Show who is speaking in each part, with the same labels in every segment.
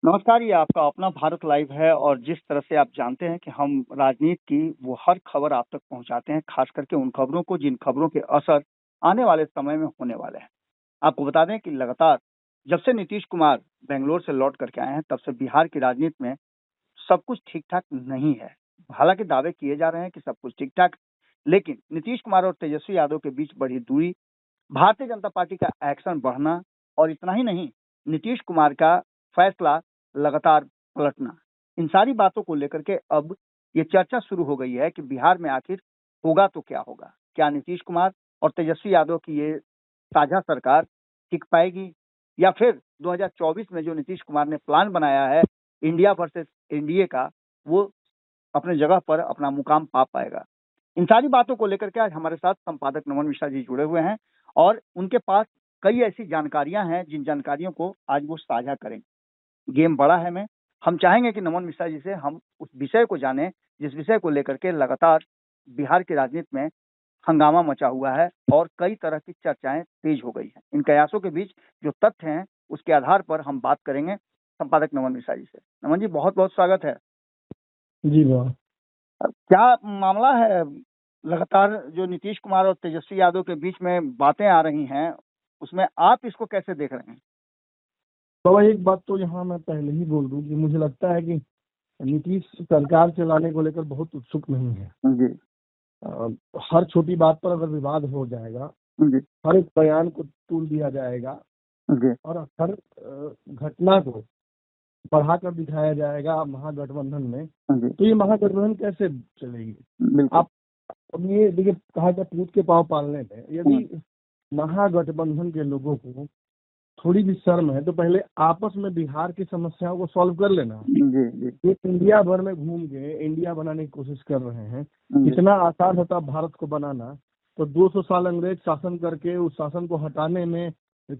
Speaker 1: नमस्कार, ये आपका अपना भारत लाइव है और जिस तरह से आप जानते हैं कि हम राजनीति की वो हर खबर आप तक पहुंचाते हैं, खास करके उन खबरों को जिन खबरों के असर आने वाले समय में होने वाले हैं। आपको बता दें कि लगातार जब से नीतीश कुमार बेंगलोर से लौट करके आए हैं, तब से बिहार की राजनीति में सब कुछ ठीक-ठाक नहीं है। हालांकि दावे किए जा रहे हैं कि सब कुछ ठीक-ठाक, लेकिन नीतीश कुमार और तेजस्वी यादव के बीच बढ़ी दूरी, भारतीय जनता पार्टी का एक्शन बढ़ना और इतना ही नहीं, नीतीश कुमार का फैसला लगातार पलटना, इन सारी बातों को लेकर के अब ये चर्चा शुरू हो गई है कि बिहार में आखिर होगा तो क्या होगा? क्या नीतीश कुमार और तेजस्वी यादव की ये साझा सरकार टिक पाएगी या फिर 2024 में जो नीतीश कुमार ने प्लान बनाया है इंडिया वर्सेस एनडीए का, वो अपने जगह पर अपना मुकाम पा पाएगा? इन सारी बातों को लेकर के आज हमारे साथ संपादक नमन मिश्रा जी जुड़े हुए हैं और उनके पास कई ऐसी जानकारियां हैं जिन जानकारियों को आज वो साझा करेंगे। गेम बड़ा है में हम चाहेंगे कि नमन मिश्रा जी से हम उस विषय को जानें जिस विषय को लेकर के लगातार बिहार की राजनीति में हंगामा मचा हुआ है और कई तरह की चर्चाएं तेज हो गई हैं। इन कयासों के बीच जो तथ्य हैं उसके आधार पर हम बात करेंगे संपादक नमन मिश्रा जी से। नमन जी, बहुत बहुत स्वागत है।
Speaker 2: जी वाह।
Speaker 1: क्या मामला है? लगातार जो नीतीश कुमार और तेजस्वी यादव के बीच में बातें आ रही हैं, उसमें आप इसको कैसे देख रहे हैं?
Speaker 2: बाबा, एक बात तो यहाँ मैं पहले ही बोल दूं कि मुझे लगता है कि नीतीश सरकार चलाने को लेकर बहुत उत्सुक नहीं है।
Speaker 1: जी।
Speaker 2: हर छोटी बात पर अगर विवाद हो जाएगा,
Speaker 1: जी।
Speaker 2: हर एक बयान को तूल दिया जाएगा
Speaker 1: जी।
Speaker 2: और हर घटना को बढ़ाकर दिखाया जाएगा महागठबंधन में,
Speaker 1: जी।
Speaker 2: तो ये महागठबंधन कैसे चलेगी?
Speaker 1: बिल्कुल।
Speaker 2: आप अब ये देखिए, कहा जाए पूत के पाँव पालने में, यदि महागठबंधन के लोगों को थोड़ी भी शर्म है तो पहले आपस में बिहार की समस्याओं को सॉल्व कर लेना।
Speaker 1: जी। जी।
Speaker 2: ये इंडिया भर में घूम के इंडिया बनाने की कोशिश कर रहे हैं।
Speaker 1: जी।
Speaker 2: इतना आसान होता भारत को बनाना, तो 200 साल अंग्रेज शासन करके उस शासन को हटाने में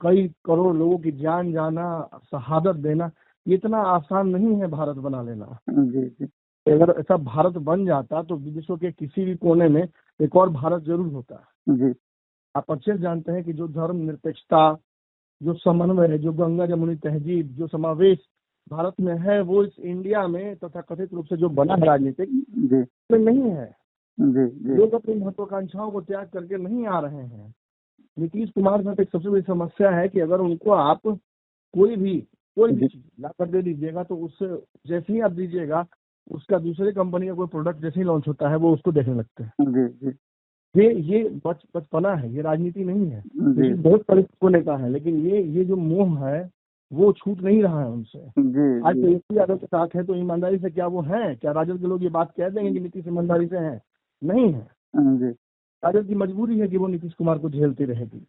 Speaker 2: कई करोड़ लोगों की जान जाना, शहादत देना, ये इतना आसान नहीं है भारत बना लेना।
Speaker 1: जी। जी।
Speaker 2: अगर ऐसा भारत बन जाता तो विश्व के किसी भी कोने में एक और भारत जरूर होता।
Speaker 1: जी।
Speaker 2: आप अच्छे से जानते हैं कि जो धर्म निरपेक्षता, जो समन्वय, जो गंगा जमुनी तहजीब, जो समावेश भारत में है, वो इस इंडिया में तथा कथित रूप से जो बना है राजनीतिक
Speaker 1: जी।
Speaker 2: में नहीं है।
Speaker 1: जी। जी।
Speaker 2: लोग अपनी महत्वाकांक्षाओं को त्याग करके नहीं आ रहे हैं। नीतीश कुमार के साथ एक सबसे बड़ी समस्या है कि अगर उनको आप कोई भी चीज ला कर दे दीजिएगा तो उससे जैसे ही आप दीजिएगा, उसका दूसरे कंपनी का कोई प्रोडक्ट जैसे ही लॉन्च होता है वो उसको देखने लगते हैं।
Speaker 1: जी। जी।
Speaker 2: ये बचपना है, ये राजनीति नहीं है।
Speaker 1: जी।
Speaker 2: लेकिन बहुत परिपक्व नेता है, लेकिन ये जो मोह है वो छूट नहीं रहा है उनसे।
Speaker 1: जी।
Speaker 2: आज
Speaker 1: जी।
Speaker 2: तेजस्वी यादव के साथ है तो ईमानदारी से क्या वो हैं? क्या राजद के लोग ये बात कह देंगे कि नीतीश ईमानदारी से हैं? नहीं है।
Speaker 1: जी।
Speaker 2: राजद की मजबूरी है कि वो नीतीश कुमार को झेलती रहेगी।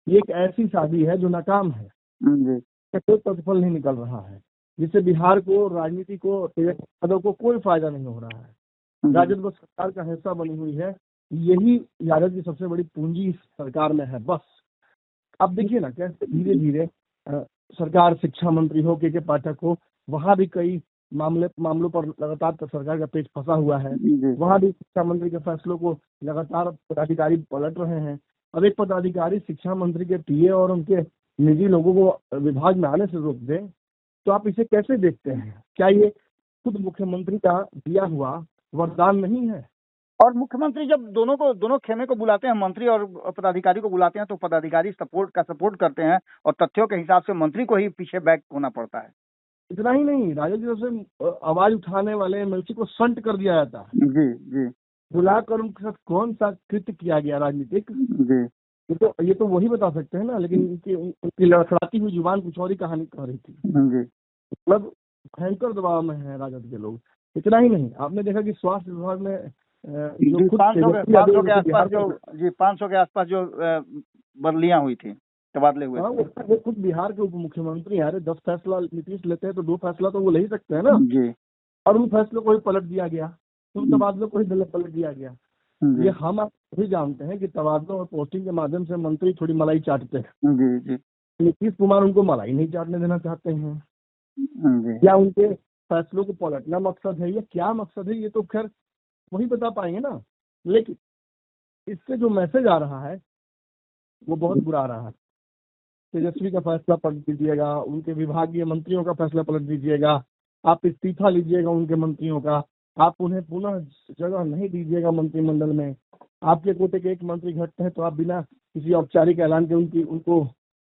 Speaker 2: ये एक ऐसी शादी है जो नाकाम है,
Speaker 1: जी।
Speaker 2: कोई प्रतिफल नहीं निकल रहा है, जिससे बिहार को, राजनीति को, तेजस्वी यादव को कोई फायदा नहीं हो रहा है। राजद बस सरकार का हिस्सा बनी हुई है, यही राजद की सबसे बड़ी पूंजी इस सरकार में है बस। अब देखिए ना कैसे धीरे धीरे सरकार, शिक्षा मंत्री हो के पाठक हो, वहाँ भी कई मामलों पर लगातार सरकार का पेच फंसा हुआ है। वहाँ भी शिक्षा मंत्री के फैसलों को लगातार पदाधिकारी पलट रहे हैं। अब एक पदाधिकारी शिक्षा मंत्री के पीए और उनके निजी लोगों को विभाग में आने से रोक दे, तो आप इसे कैसे देखते हैं? क्या ये खुद मुख्यमंत्री का दिया हुआ वरदान नहीं है?
Speaker 1: और मुख्यमंत्री जब दोनों खेमे को बुलाते हैं, मंत्री और पदाधिकारी को बुलाते हैं, तो पदाधिकारी सपोर्ट करते हैं और तथ्यों के हिसाब से मंत्री को ही पीछे बैक होना पड़ता है।
Speaker 2: इतना ही नहीं, राजद की तरफ से आवाज उठाने वाले एमएलसी को संट कर दिया जाता है।
Speaker 1: जी। जी।
Speaker 2: बुलाकर उनके साथ कौन सा कृत्य किया गया राजनीतिक,
Speaker 1: जी।
Speaker 2: ये तो वही बता सकते हैं ना। लेकिन उनकी लड़खड़ाती हुई जुबान कुछ और ही कहानी कह रही थी।
Speaker 1: जी।
Speaker 2: मतलब भयंकर दबाव में है राजद के लोग। इतना ही नहीं, आपने देखा कि स्वास्थ्य विभाग में जो खुद
Speaker 1: 500 के आसपास जो बदलियां हुई थी, तबादले हुए थे।
Speaker 2: वो खुद बिहार के उप मुख्यमंत्री हैं। 10 फैसला नीतीश लेते हैं तो 2 फैसला तो वो ले ही सकते हैं ना।
Speaker 1: जी।
Speaker 2: और उन फैसलों को ही पलट दिया गया, उन तबादलों को ही पलट दिया गया। ये हम आप भी जानते हैं कि तबादलों और पोस्टिंग के माध्यम से मंत्री थोड़ी मलाई चाटते हैं।
Speaker 1: जी। जी।
Speaker 2: नीतीश कुमार उनको मलाई नहीं चाटने देना चाहते हैं।
Speaker 1: जी।
Speaker 2: क्या उनके फैसलों को पलटना मकसद है, या क्या मकसद है, ये तो खैर वही बता पाएंगे ना। लेकिन इससे जो मैसेज आ रहा है वो बहुत बुरा आ रहा है। तेजस्वी का फैसला पलट दीजिएगा, उनके विभागीय मंत्रियों का फैसला पलट दीजिएगा, आप इस्तीफा लीजिएगा उनके मंत्रियों का, आप उन्हें पुनः जगह नहीं दीजिएगा मंत्रिमंडल में। आपके कोटे के एक मंत्री घटते हैं तो आप बिना किसी औपचारिक ऐलान के उनको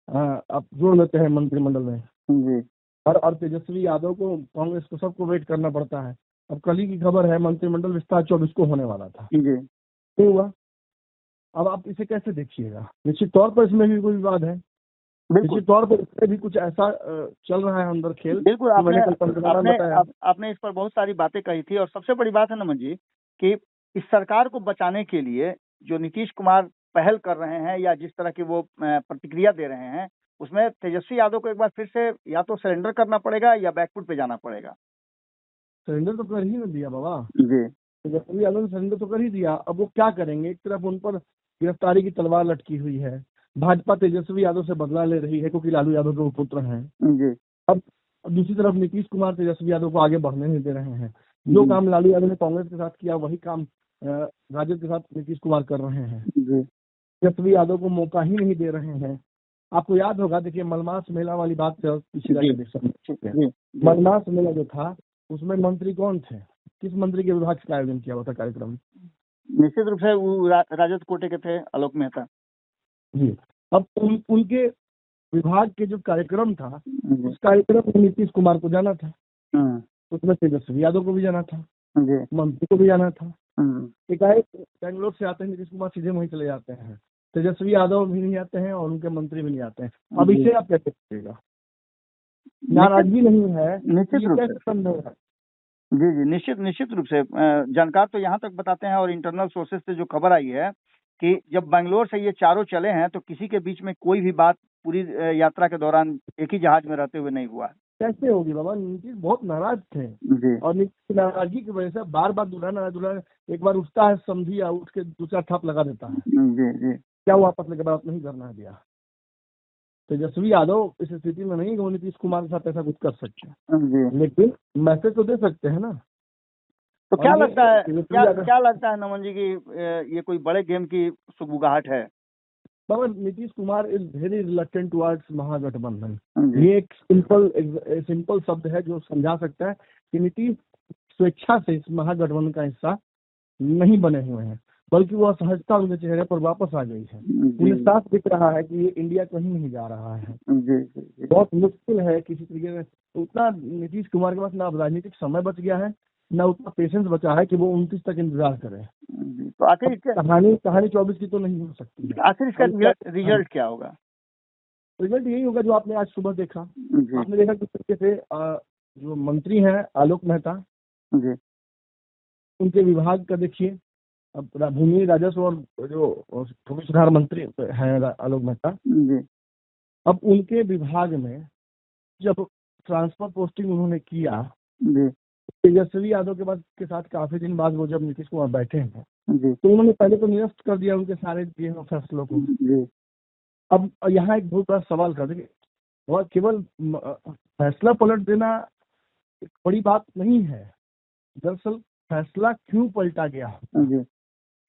Speaker 2: आप जोड़ लेते हैं मंत्रिमंडल में
Speaker 1: जी
Speaker 2: और तेजस्वी यादव को, कांग्रेस को, सबको वेट करना पड़ता है। अब कल ही की खबर है मंत्रिमंडल विस्तार 24 को होने वाला था,
Speaker 1: जी
Speaker 2: क्यों हुआ? अब आप इसे कैसे देखिएगा? निश्चित तौर पर इसमें भी कोई विवाद है,
Speaker 1: बिल्कुल
Speaker 2: निश्चित तौर पर इसमें भी कुछ ऐसा चल रहा है अंदर खेल।
Speaker 1: बिल्कुल।
Speaker 2: कि मैंने कल पत्रकारों में बताया।
Speaker 1: आपने इस पर बहुत सारी बातें कही थी और सबसे बड़ी बात है नमन जी कि इस सरकार को बचाने के लिए जो नीतीश कुमार पहल कर रहे हैं या जिस तरह की वो प्रतिक्रिया दे रहे हैं, उसमें तेजस्वी यादव को एक बार फिर से या तो सरेंडर करना पड़ेगा या बैकफुट पे जाना पड़ेगा।
Speaker 2: सरेंडर तो कर ही नहीं दिया बाबा,
Speaker 1: जी
Speaker 2: तेजस्वी यादव ने सरेंडर तो कर ही दिया। अब वो क्या करेंगे? एक तरफ उन पर गिरफ्तारी की तलवार लटकी हुई है, भाजपा तेजस्वी यादव से बदला ले रही है क्योंकि लालू यादव के वो पुत्र हैं।
Speaker 1: जी
Speaker 2: अब दूसरी तरफ नीतीश कुमार तेजस्वी यादव को आगे बढ़ने नहीं दे रहे हैं। जो काम लालू यादव ने कांग्रेस के साथ किया वही काम राजद के साथ नीतीश कुमार कर रहे हैं।
Speaker 1: जी
Speaker 2: तेजस्वी यादव को मौका ही नहीं दे रहे हैं। आपको याद होगा, देखिए मलमास मेला वाली बात पिछले मलमास मेला जो था उसमें मंत्री कौन थे? किस मंत्री के विभाग से आयोजन किया हुआ था कार्यक्रम?
Speaker 1: निश्चित रूप से वो राजद कोटे के थे, आलोक मेहता
Speaker 2: जी। अब उनके विभाग के जो कार्यक्रम था उस कार्यक्रम में नीतीश कुमार को जाना था, उसमें तेजस्वी यादव को भी जाना था, मंत्री को भी जाना था। एकाएक बेंगलोर से आते हैं नीतीश कुमार, सीधे वहीं चले जाते हैं, तेजस्वी यादव भी नहीं आते हैं और उनके मंत्री भी नहीं आते हैं। अब इसे आप कैसे करिएगा? नाराजगी नहीं है,
Speaker 1: निश्चित रूप से
Speaker 2: संभव है।
Speaker 1: जी निश्चित रूप से जानकार तो यहाँ तक बताते हैं और इंटरनल सोर्सेज से जो खबर आई है कि जब बेंगलोर से ये चारों चले हैं तो किसी के बीच में कोई भी बात पूरी यात्रा के दौरान एक ही जहाज में रहते हुए नहीं हुआ।
Speaker 2: कैसे होगी बाबा? नीतीश बहुत नाराज थे
Speaker 1: जी
Speaker 2: और नीतीश की नाराजगी की वजह से बार बार दुल्हन एक बार उठता है समझी या उठ के दूसरा ठप लगा देता है।
Speaker 1: जी
Speaker 2: क्या वो आपस में बात नहीं करना दिया? तेजस्वी यादव इस स्थिति में नहीं कि वो नीतीश कुमार के साथ ऐसा कुछ कर सकते हैं, लेकिन मैसेज तो दे सकते हैं ना।
Speaker 1: तो क्या लगता है नमन जी की ये कोई बड़े गेम की सुगबुगाहट है?
Speaker 2: Baba Nitish Kumar is very reluctant towards Mahagathbandhan. ये एक सिंपल शब्द है जो समझा सकता है कि नीतीश स्वेच्छा से इस महागठबंधन का हिस्सा नहीं बने हुए हैं, बल्कि वो असहजता उनके चेहरे पर वापस आ गई है। उन्हें साफ दिख रहा है कि ये इंडिया कहीं नहीं जा रहा है। बहुत मुश्किल है किसी तरीके से। उतना नीतीश कुमार के पास ना राजनीतिक समय बच गया है, ना उतना पेशेंस बचा है कि वो 29 तक इंतजार करे।
Speaker 1: तो आखिर
Speaker 2: कहानी 24 की तो नहीं हो सकती।
Speaker 1: आखिर इसका रिजल्ट क्या होगा?
Speaker 2: रिजल्ट यही होगा जो आपने आज सुबह देखा। आपने देखा किस तरीके से जो मंत्री हैं आलोक मेहता, उनके विभाग का देखिए, अब भूमि राजस्व और जो भूमि सुधार मंत्री हैं आलोक मेहता, अब उनके विभाग में जब ट्रांसफर पोस्टिंग उन्होंने किया, तेजस्वी यादव के साथ काफी दिन बाद वो जब नीतीश कुमार बैठे हैं तो उन्होंने पहले तो निरस्त कर दिया उनके सारे दिए हुए फैसलों को। अब यहाँ एक बहुत बड़ा सवाल कर देंगे, और केवल फैसला पलट देना एक बड़ी बात नहीं है। दरअसल फैसला क्यों पलटा गया,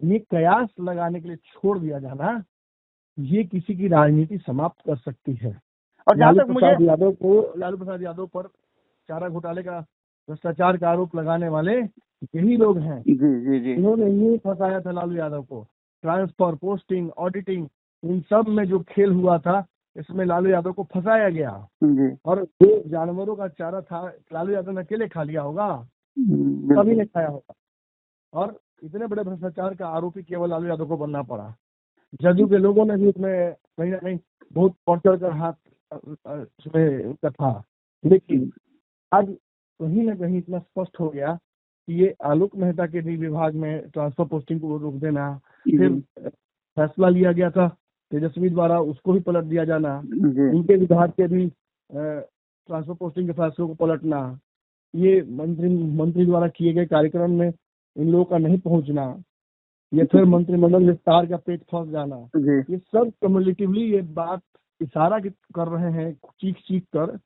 Speaker 2: ये कयास लगाने के लिए छोड़ दिया जाना, ये किसी की राजनीति समाप्त कर सकती है। और लालू प्रसाद यादव पर चारा घोटाले का, भ्रष्टाचार का आरोप लगाने वाले यही लोग हैं। इन्होंने ही फंसाया था लालू यादव को। ट्रांसफर, पोस्टिंग, ऑडिटिंग, इन सब में जो खेल हुआ था इसमें लालू यादव को फंसाया गया। और जो जानवरों का चारा था लालू यादव ने अकेले खा लिया होगा, कभी नहीं खाया होगा। और इतने बड़े भ्रष्टाचार का आरोपी केवल लालू यादव को बनना पड़ा। जदयू के लोगों ने भी उसमें कहीं ना कहीं बहुत बढ़ चढ़ कर हाथ उसमें था, लेकिन आज कहीं ना कहीं इतना स्पष्ट हो गया कि ये आलोक मेहता के भी विभाग में ट्रांसफर पोस्टिंग को रोक देना, फिर फैसला लिया गया था तेजस्वी द्वारा उसको भी पलट दिया जाना, उनके विभाग के भी ट्रांसफर पोस्टिंग के फैसलों को पलटना, ये मंत्री द्वारा किए गए कार्यक्रम में इन लोगों का नहीं पहुंचना, ये फिर मंत्रिमंडल विस्तार का पेट फंस जाना, ये सब कम्युलेटिवली ये बात इशारा कर रहे हैं चीख कर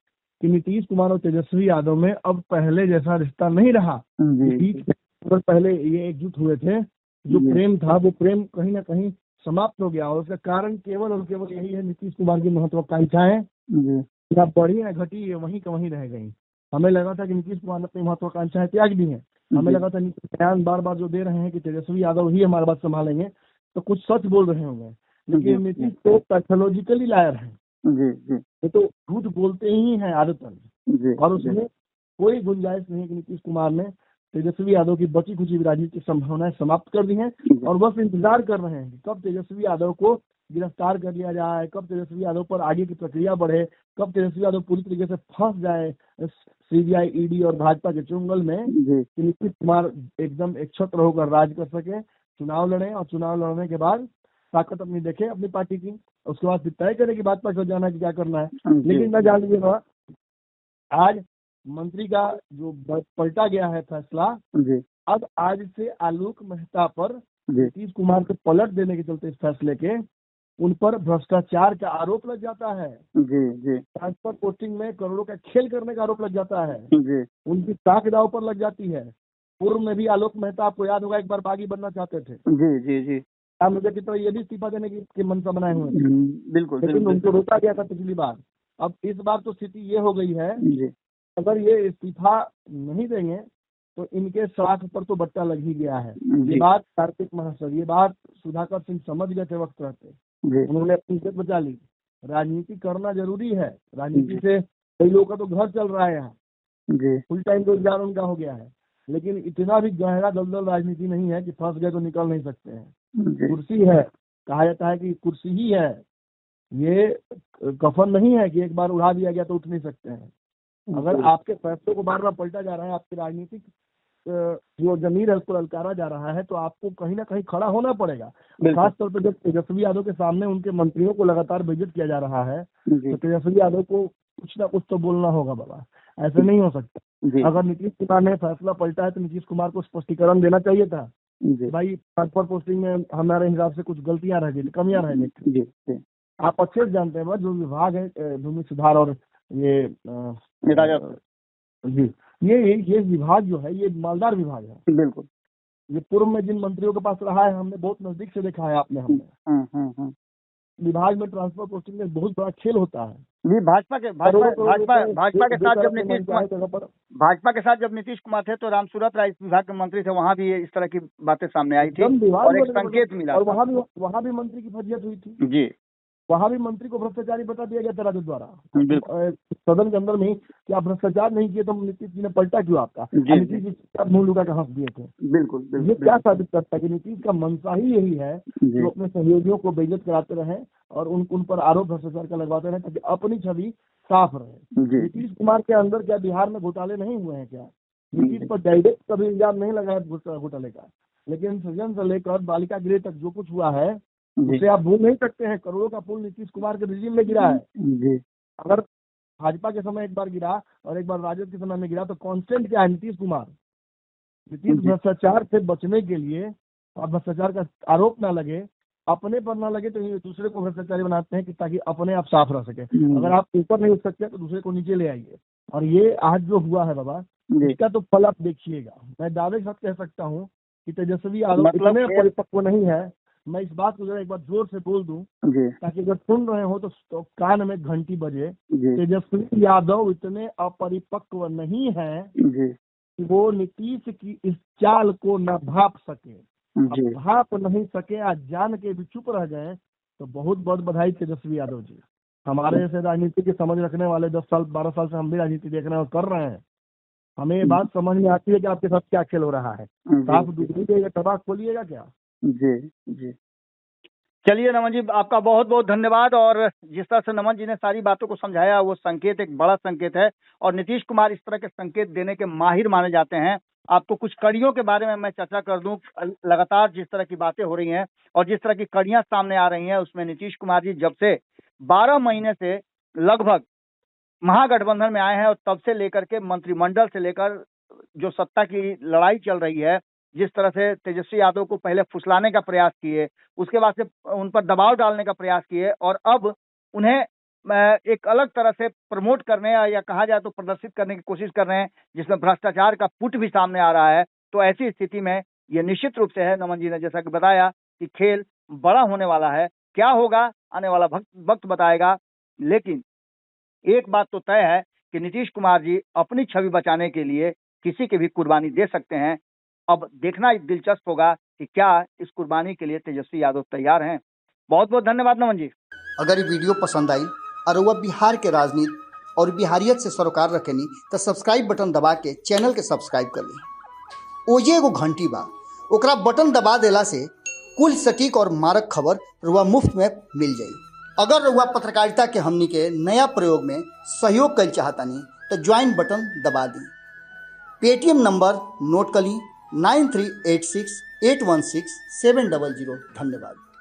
Speaker 2: कि नीतीश कुमार और तेजस्वी यादव में अब पहले जैसा रिश्ता नहीं रहा। पहले ये एकजुट हुए थे, जो प्रेम था वो प्रेम कहीं ना कहीं समाप्त हो गया। और उसका कारण केवल और केवल यही है, नीतीश कुमार की महत्वाकांक्षाएं
Speaker 1: जी
Speaker 2: या बढ़ी या घटी, ये वहीं का वहीं रह गई। हमें लगा था कि नीतीश कुमार ने अपनी महत्वाकांक्षाएं त्याग दी हैं। हमें
Speaker 1: जी
Speaker 2: लगा था नीतीश बयान बार बार जो दे रहे हैं कि तेजस्वी यादव ही हमारे बात संभालेंगे, तो कुछ सच बोल रहे होंगे।
Speaker 1: जी
Speaker 2: लेकिन नीतीश तो पैथोलॉजिकली लायर हैं,
Speaker 1: जी जी
Speaker 2: ये तो झूठ बोलते ही हैं आदतन।
Speaker 1: जी
Speaker 2: और उसमें कोई गुंजाइश नहीं है कि नीतीश कुमार ने तेजस्वी यादव की बची खुची राजनीतिक संभावनाएं समाप्त कर दी हैं। और बस इंतजार कर रहे हैं कि कब तेजस्वी यादव को गिरफ्तार कर लिया जाए, कब तेजस्वी यादव पर आगे की प्रक्रिया बढ़े, कब तेजस्वी यादव पूरी तरीके से फंस जाए सीबीआई, ईडी और भाजपा के चुंगल में,
Speaker 1: जी
Speaker 2: कि नीतीश कुमार एकदम एक छत्र होकर राज कर सके, चुनाव लड़े और चुनाव लड़ने के बाद ताकत अपनी देखे अपनी पार्टी की, उसके बाद फिर तय करे कि भाजपा को जाना है कि क्या करना है। लेकिन मैं जान लीजिएगा, आज मंत्री का जो पलटा गया है फैसला,
Speaker 1: जी
Speaker 2: अब आज से आलोक मेहता पर
Speaker 1: जी
Speaker 2: नीतीश कुमार को पलट देने के चलते इस फैसले के उन पर भ्रष्टाचार का आरोप लग जाता है,
Speaker 1: जी जी
Speaker 2: ट्रांसफर पोस्टिंग में करोड़ों का खेल करने का आरोप लग जाता है,
Speaker 1: जी
Speaker 2: उनकी ताक दाव पर लग जाती है। पूर्व में भी आलोक मेहता, आपको याद होगा, एक बार बागी बनना चाहते थे,
Speaker 1: जी जी जी
Speaker 2: आप मुझे की तरह ये भी इस्तीफा देने की मंशा बनाए हुए थे,
Speaker 1: बिल्कुल
Speaker 2: लेकिन
Speaker 1: बिल्कुल
Speaker 2: उनको रोका गया था पिछली बार। अब इस बार तो स्थिति ये हो गई है,
Speaker 1: जी
Speaker 2: अगर ये इस्तीफा नहीं देंगे तो इनके साथ पर तो बट्टा लग ही गया है। ये
Speaker 1: जी
Speaker 2: बात कार्तिक महाशय, ये बात सुधाकर सिंह समझ गए थे वक्त रहते,
Speaker 1: जी
Speaker 2: उन्होंने अपनी इज्जत बचा ली। राजनीति करना जरूरी है, राजनीति
Speaker 1: जी
Speaker 2: से कई लोगों का तो घर चल रहा है यहाँ,
Speaker 1: जी
Speaker 2: फुल टाइम रोजगार उनका हो गया है। लेकिन इतना भी गहरा दलदल राजनीति नहीं है कि फंस गए तो निकल नहीं सकते हैं।
Speaker 1: जी
Speaker 2: कुर्सी है, कहा जाता है कि कुर्सी ही है, ये कफन नहीं है कि एक बार उड़ा दिया गया तो उठ नहीं सकते हैं। अगर आपके फैसलों को बार बार पलटा जा रहा है, आपकी राजनीतिक जो जमीर है उसको ललकारा जा रहा है, तो आपको कहीं ना कहीं खड़ा होना पड़ेगा। खासतौर पर जब तेजस्वी यादव के सामने उनके मंत्रियों को लगातार बेइज्जत किया जा रहा है, तो तेजस्वी यादव को कुछ ना कुछ तो बोलना होगा बाबा, ऐसे नहीं हो सकता। अगर नीतीश कुमार ने फैसला पलटा है तो नीतीश कुमार को स्पष्टीकरण देना चाहिए था कि भाई ट्रांसफर पोस्टिंग में हमारे हिसाब से कुछ गलतियां रह गई, कमियां रह गई। आप अच्छे से जानते हैं जो विभाग है भूमि सुधार और ये जी, ये विभाग जो है ये मालदार विभाग है।
Speaker 1: बिल्कुल,
Speaker 2: ये पूर्व में जिन मंत्रियों के पास रहा है हमने बहुत नजदीक से देखा है, हमने विभाग में ट्रांसफर पोस्टिंग में बहुत बड़ा खेल होता है।
Speaker 1: जी भाजपा के साथ जब नीतीश कुमार थे तो रामसूरत राय इस विभाग के मंत्री थे, वहाँ भी इस तरह की बातें सामने आई थी और एक संकेत मिला,
Speaker 2: और वहाँ भी मंत्री की फजीयत हुई थी
Speaker 1: जी,
Speaker 2: वहाँ भी मंत्री को भ्रष्टाचारी बता दिया गया था राजद द्वारा सदन के अंदर में ही कि आप भ्रष्टाचार नहीं किए तो नीतीश जी ने पलटा क्यों आपका, नीतीश जी मुंह लुका के हंस दिए थे।
Speaker 1: बिल्कुल
Speaker 2: ये क्या साबित करता है कि नीतीश का मंशा ही यही है जो अपने सहयोगियों को बेइज्जत कराते रहे और उन पर आरोप भ्रष्टाचार का लगवाते रहे ताकि अपनी छवि साफ रहे। नीतीश कुमार के अंदर क्या बिहार में घोटाले नहीं हुए हैं क्या? नीतीश पर डायरेक्ट कभी इल्जाम नहीं लगाया घोटाले का, लेकिन सृजन से लेकर बालिका गृह तक जो कुछ हुआ है उसे आप भूल नहीं सकते हैं। करोड़ों का पुल नीतीश कुमार के रिजीम में गिरा है। अगर भाजपा के समय एक बार गिरा और एक बार राजद के समय में गिरा तो कांस्टेंट क्या है? नीतीश कुमार। नीतीश भ्रष्टाचार से बचने के लिए और भ्रष्टाचार का आरोप ना लगे, अपने पर ना लगे, तो दूसरे को भ्रष्टाचारी बनाते हैं कि ताकि अपने आप साफ रह सके। अगर आप ऊपर नहीं उठ सकते तो दूसरे को नीचे ले आइए। और ये आज जो हुआ है बाबा, इसका तो फल आप देखिएगा। मैं दावे के साथ कह सकता हूँ कि तेजस्वी यादव इतने परिपक्व नहीं है। मैं इस बात को जरा एक बार जोर से बोल दूं ताकि अगर सुन रहे हो तो कान में घंटी बजे। तेजस्वी यादव इतने अपरिपक्व नहीं है कि वो नीतीश की इस चाल को न भाप सके। भाप नहीं सके, आज जान के भी चुप रह गए तो बहुत बहुत बधाई तेजस्वी यादव जी। हमारे जैसे राजनीति की समझ रखने वाले 10 साल 12 साल से हम भी राजनीति देख रहे हैं और कर रहे हैं, हमें ये बात समझ में आती है कि आपके साथ क्या खेल हो रहा है। आप डूबिएगा, तबाह खोलिएगा क्या?
Speaker 1: जी। चलिए नमन जी, आपका बहुत बहुत धन्यवाद। और जिस तरह से नमन जी ने सारी बातों को समझाया वो संकेत एक बड़ा संकेत है और नीतीश कुमार इस तरह के संकेत देने के माहिर माने जाते हैं। आपको कुछ कड़ियों के बारे में मैं चर्चा कर दूं। लगातार जिस तरह की बातें हो रही हैं और जिस तरह की कड़ियां सामने आ रही हैं उसमें नीतीश कुमार जी जब से 12 महीने से लगभग महागठबंधन में आए हैं और तब से लेकर के मंत्रिमंडल से लेकर जो सत्ता की लड़ाई चल रही है, जिस तरह से तेजस्वी यादव को पहले फुसलाने का प्रयास किए, उसके बाद से उन पर दबाव डालने का प्रयास किए और अब उन्हें एक अलग तरह से प्रमोट करने या कहा जाए तो प्रदर्शित करने की कोशिश कर रहे हैं, जिसमें भ्रष्टाचार का पुट भी सामने आ रहा है। तो ऐसी स्थिति में ये निश्चित रूप से है, नमन जी ने जैसा कि बताया कि खेल बड़ा होने वाला है। क्या होगा आने वाला वक्त बताएगा, लेकिन एक बात तो तय है कि नीतीश कुमार जी अपनी छवि बचाने के लिए किसी की भी कुर्बानी दे सकते हैं। अब देखना दिलचस्प होगा कि क्या इस कुर्बानी के लिए तेजस्वी यादव तैयार हैं। बहुत बहुत धन्यवाद नमन जी।
Speaker 3: अगर ये वीडियो पसंद आई और वह बिहार के राजनीति और बिहारियत से सरोकार रखेनी तो सब्सक्राइब बटन दबा के चैनल के सब्सक्राइब कर ली। ओजे एगो घंटी बा, ओकरा बटन दबा देला से कुल सटीक और मारक खबर रुआ मुफ्त में मिल जाई। अगर रुआ पत्रकारिता के हमनी के नया प्रयोग में सहयोग कर चाहतानी तो ज्वाइन बटन दबा दी। पेटीएम नंबर नोट कर ली 9386816700। धन्यवाद।